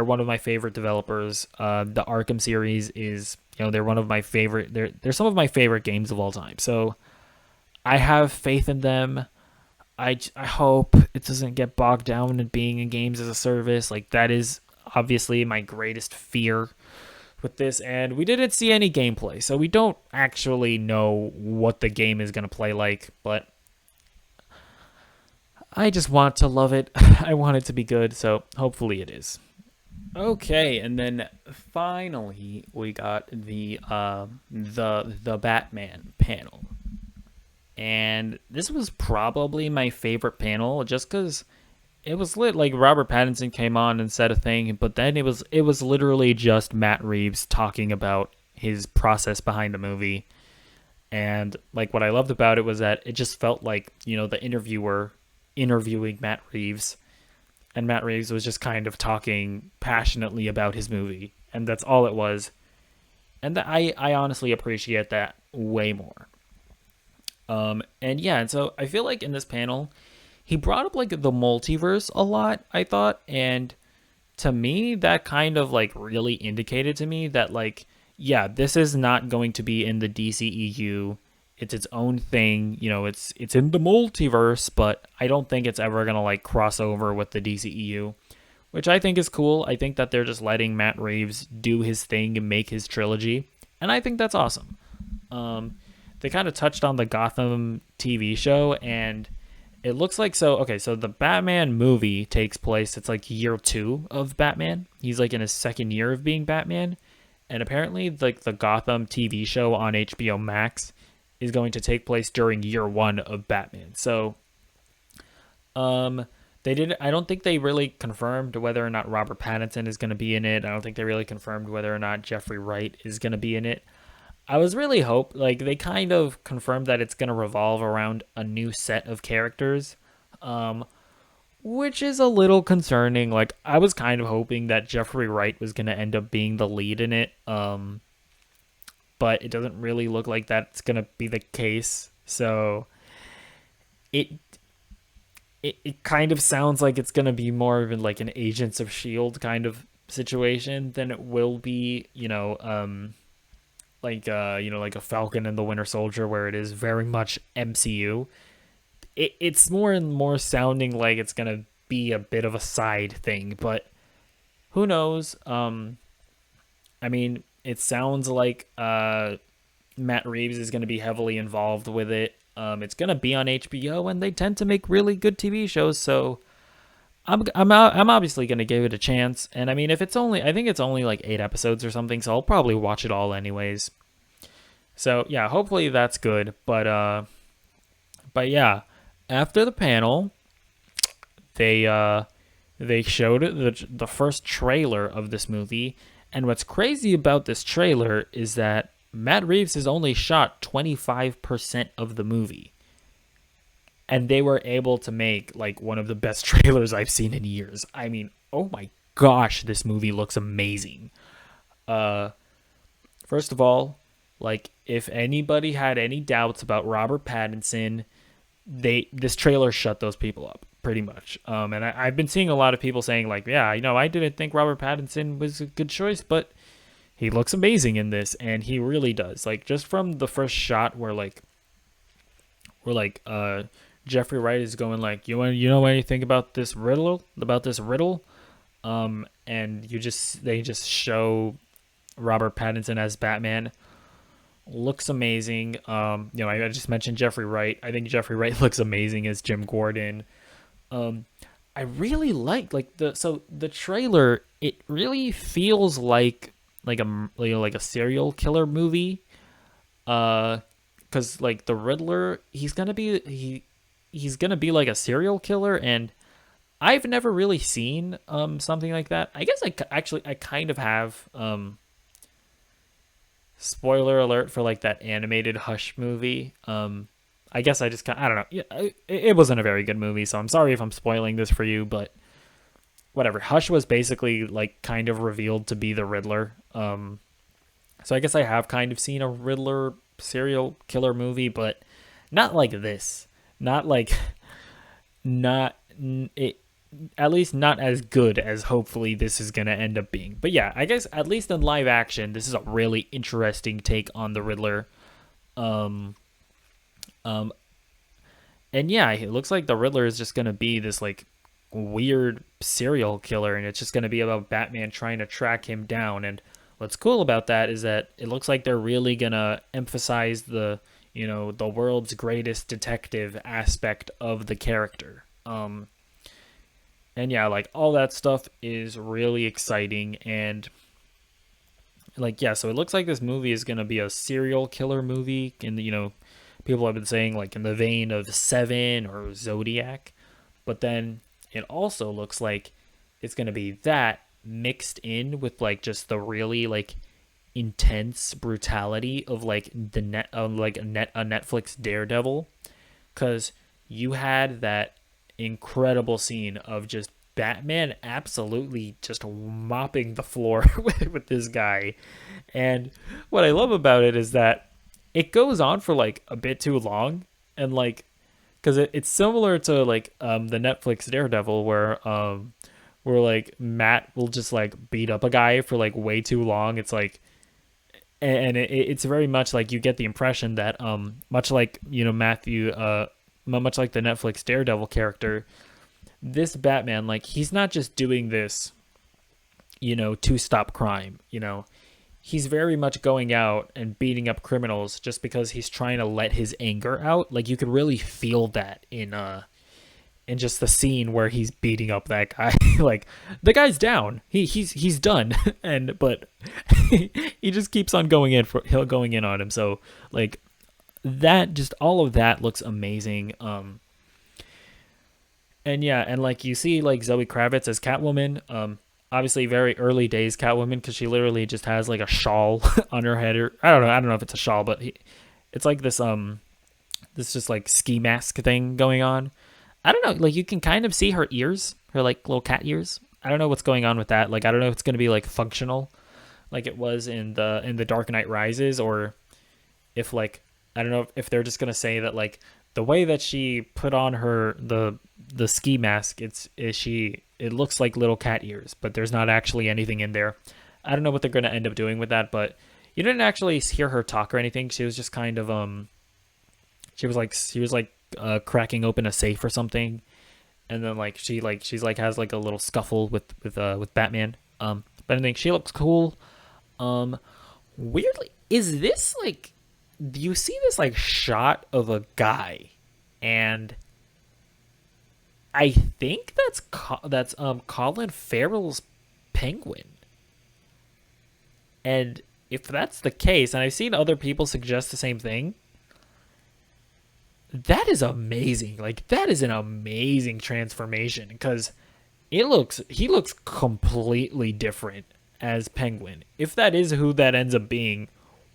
B: one of my favorite developers. The Arkham series is, they're one of my favorite. They're some of my favorite games of all time. So I have faith in them. I hope it doesn't get bogged down in being in games as a service. Like that is obviously my greatest fear with this, and we didn't see any gameplay, so we don't actually know what the game is going to play like, but I just want to love it. I want it to be good, so hopefully it is. Okay, and then finally we got the Batman panel. And this was probably my favorite panel just cuz it was lit. Like Robert Pattinson came on and said a thing, but then it was literally just Matt Reeves talking about his process behind the movie. And like what I loved about it was that it just felt like, the interviewer interviewing Matt Reeves, and Matt Reeves was just kind of talking passionately about his movie, and that's all it was. And I honestly appreciate that way more. And yeah, and so I feel like in this panel, he brought up like the multiverse a lot, I thought, and to me that kind of like really indicated to me that like, yeah, this is not going to be in the DCEU. It's its own thing, it's in the multiverse, but I don't think it's ever going to like cross over with the DCEU, which I think is cool. I think that they're just letting Matt Reeves do his thing and make his trilogy, and I think that's awesome. They kind of touched on the Gotham TV show, and it looks like, so the Batman movie takes place, it's like year 2 of Batman. He's like in his second year of being Batman. And apparently like the Gotham TV show on HBO Max is going to take place during year 1 of Batman. So I don't think they really confirmed whether or not Robert Pattinson is going to be in it. I don't think they really confirmed whether or not Jeffrey Wright is going to be in it. I was really like they kind of confirmed that it's going to revolve around a new set of characters, which is a little concerning. Like I was kind of hoping that Jeffrey Wright was going to end up being the lead in it, but it doesn't really look like that's going to be the case. So it kind of sounds like it's going to be more of like an Agents of S.H.I.E.L.D. kind of situation than it will be, like like a Falcon and the Winter Soldier, where it is very much MCU. It's more and more sounding like it's gonna be a bit of a side thing, but who knows? I mean, it sounds like Matt Reeves is gonna be heavily involved with it. It's gonna be on HBO, and they tend to make really good TV shows, so I'm obviously gonna give it a chance. And I mean, I think it's only like 8 episodes or something, so I'll probably watch it all anyways. So yeah, hopefully that's good. But yeah, after the panel, they showed the first trailer of this movie, and what's crazy about this trailer is that Matt Reeves has only shot 25% of the movie. And they were able to make like one of the best trailers I've seen in years. I mean, oh my gosh, this movie looks amazing. First of all, like if anybody had any doubts about Robert Pattinson, this trailer shut those people up pretty much. And I've been seeing a lot of people saying like, yeah, I didn't think Robert Pattinson was a good choice, but he looks amazing in this, and he really does. Like just from the first shot where Jeffrey Wright is going like, you know anything about this riddle? And they just show Robert Pattinson as Batman. Looks amazing. I just mentioned Jeffrey Wright. I think Jeffrey Wright looks amazing as Jim Gordon. I really like the trailer. It really feels like a serial killer movie. Kind because like the Riddler, he's gonna be like a serial killer, and I've never really seen something like that. I guess I kind of have. Spoiler alert for like that animated Hush movie. I guess I just I don't know. Yeah, it wasn't a very good movie, so I'm sorry if I'm spoiling this for you, but whatever. Hush was basically like kind of revealed to be the Riddler. So I guess I have kind of seen a Riddler serial killer movie, but not like this. Not like not it at least not as good as hopefully this is going to end up being. But yeah, I guess at least in live action, this is a really interesting take on the Riddler. Um, um, and yeah, it looks like the Riddler is just going to be this like weird serial killer, and it's just going to be about Batman trying to track him down. And what's cool about that is that it looks like they're really going to emphasize the, the world's greatest detective aspect of the character. And yeah, like all that stuff is really exciting. And like, yeah, so it looks like this movie is going to be a serial killer movie. And, people have been saying like in the vein of Seven or Zodiac. But then it also looks like it's going to be that mixed in with like just the really like intense brutality of like a Netflix Daredevil. Because you had that incredible scene of just Batman absolutely just mopping the floor with this guy. And what I love about it is that it goes on for like a bit too long, and like because it's similar to like the Netflix Daredevil where like Matt will just like beat up a guy for like way too long. It's like and it's very much like you get the impression that much like Matthew much like the Netflix Daredevil character, this Batman, like, he's not just doing this, to stop crime. He's very much going out and beating up criminals just because he's trying to let his anger out. Like, you could really feel that in just the scene where he's beating up that guy. Like, the guy's down. He's done. But he just keeps on going in on him. So, like, that just all of that looks amazing. And yeah, and like you see like Zoe Kravitz as Catwoman. Obviously very early days Catwoman, because she literally just has like a shawl on her head. Or I don't know if it's a shawl, but it's like this this just like ski mask thing going on. I don't know, like you can kind of see her ears, her like little cat ears. I don't know what's going on with that. Like I don't know if it's gonna be like functional, like it was in the Dark Knight Rises, or if like I don't know if they're just gonna say that like the way that she put on her the ski mask, it looks like little cat ears, but there's not actually anything in there. I don't know what they're gonna end up doing with that, but you didn't actually hear her talk or anything. She was just kind of she was like cracking open a safe or something, and then like she's like has like a little scuffle with Batman. But I think she looks cool. Weirdly, is this like? Do you see this like shot of a guy, and I think that's Colin Farrell's Penguin. And if that's the case, and I've seen other people suggest the same thing, that is amazing. Like that is an amazing transformation, because he looks completely different as Penguin. If that is who that ends up being,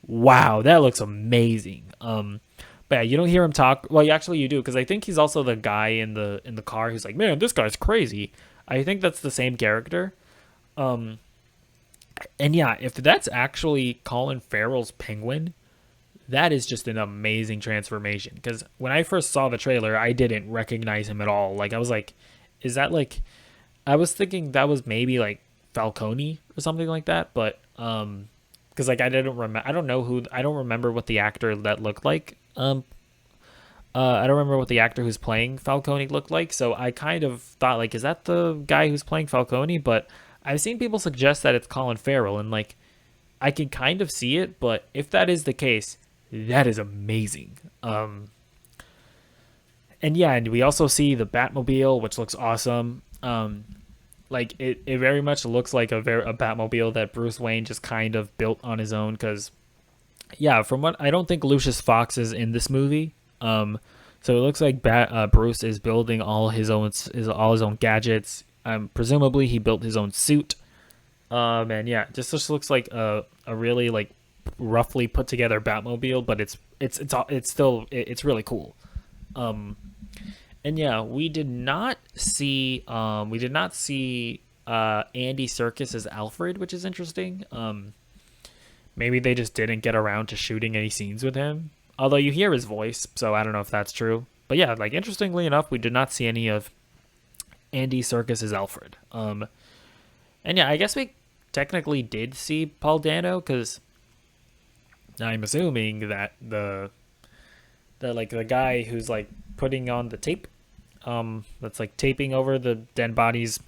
B: wow, that looks amazing. But yeah, you don't hear him talk. Well, you do, because I think he's also the guy in the car who's like, man, this guy's crazy. I think that's the same character. And yeah, if that's actually Colin Farrell's Penguin, that is just an amazing transformation. Because when I first saw the trailer, I didn't recognize him at all. Like I was like, is that like? I was thinking that was maybe like Falcone or something like that, but because like I don't remember what the actor that looked like. I don't remember what the actor who's playing Falcone looked like, so I kind of thought like, is that the guy who's playing Falcone? But I've seen people suggest that it's Colin Farrell, and like I can kind of see it, but if that is the case, that is amazing. And yeah, and we also see the Batmobile, which looks awesome. Like it very much looks like a Batmobile that Bruce Wayne just kind of built on his own, because Yeah, from what I don't think Lucius Fox is in this movie. So it looks like Bruce is building all his own gadgets. Presumably he built his own suit. And yeah, just looks like a really like roughly put together Batmobile, but it's really cool. Um, and yeah, we did not see Andy Serkis as Alfred, which is interesting. Maybe they just didn't get around to shooting any scenes with him. Although you hear his voice, so I don't know if that's true. But yeah, like interestingly enough, we did not see any of Andy Serkis as Alfred. And yeah, I guess we technically did see Paul Dano because I'm assuming that the guy who's like putting on the tape, that's like taping over the dead body's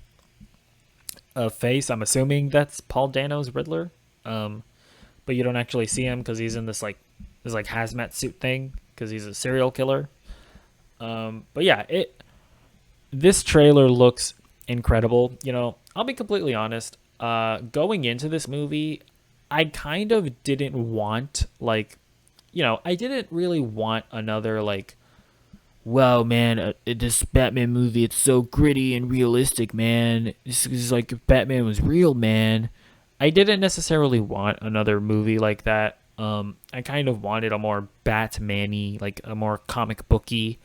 B: face. I'm assuming that's Paul Dano's Riddler. But you don't actually see him because he's in this hazmat suit thing because he's a serial killer. But yeah, this trailer looks incredible. You know, I'll be completely honest. Going into this movie, I kind of didn't want I didn't really want another wow, man, this Batman movie, it's so gritty and realistic, man. This is like if Batman was real, man. I didn't necessarily want another movie like that. I kind of wanted a more Batman-y, like a more comic booky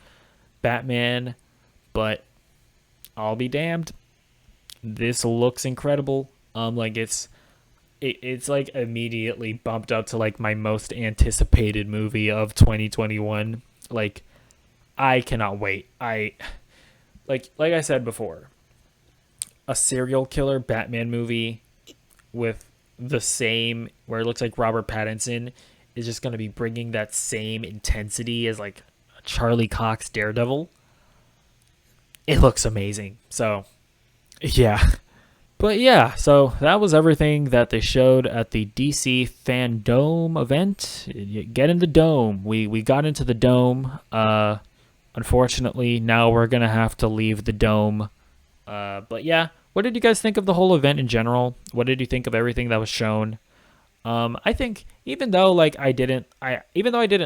B: Batman, but I'll be damned. This looks incredible. It's like immediately bumped up to like my most anticipated movie of 2021. Like I cannot wait. Like I said before, a serial killer Batman movie with the same where it looks like Robert Pattinson is just going to be bringing that same intensity as like Charlie Cox Daredevil. It looks amazing. So, yeah. But yeah, so that was everything that they showed at the DC Fandome event. Get in the dome. We got into the dome. Unfortunately, now we're going to have to leave the dome. But yeah, what did you guys think of the whole event in general? What did you think of everything that was shown? I think even though I didn't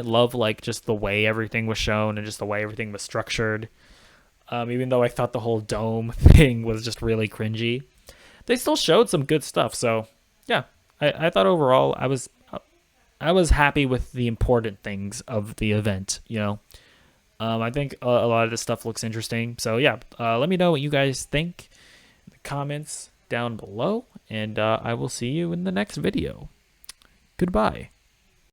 B: love like just the way everything was shown and just the way everything was structured, even though I thought the whole dome thing was just really cringy, they still showed some good stuff. So yeah, I thought overall I was happy with the important things of the event. You know, I think a lot of this stuff looks interesting. So yeah, let me know what you guys think in the comments down below, and I will see you in the next video. Goodbye.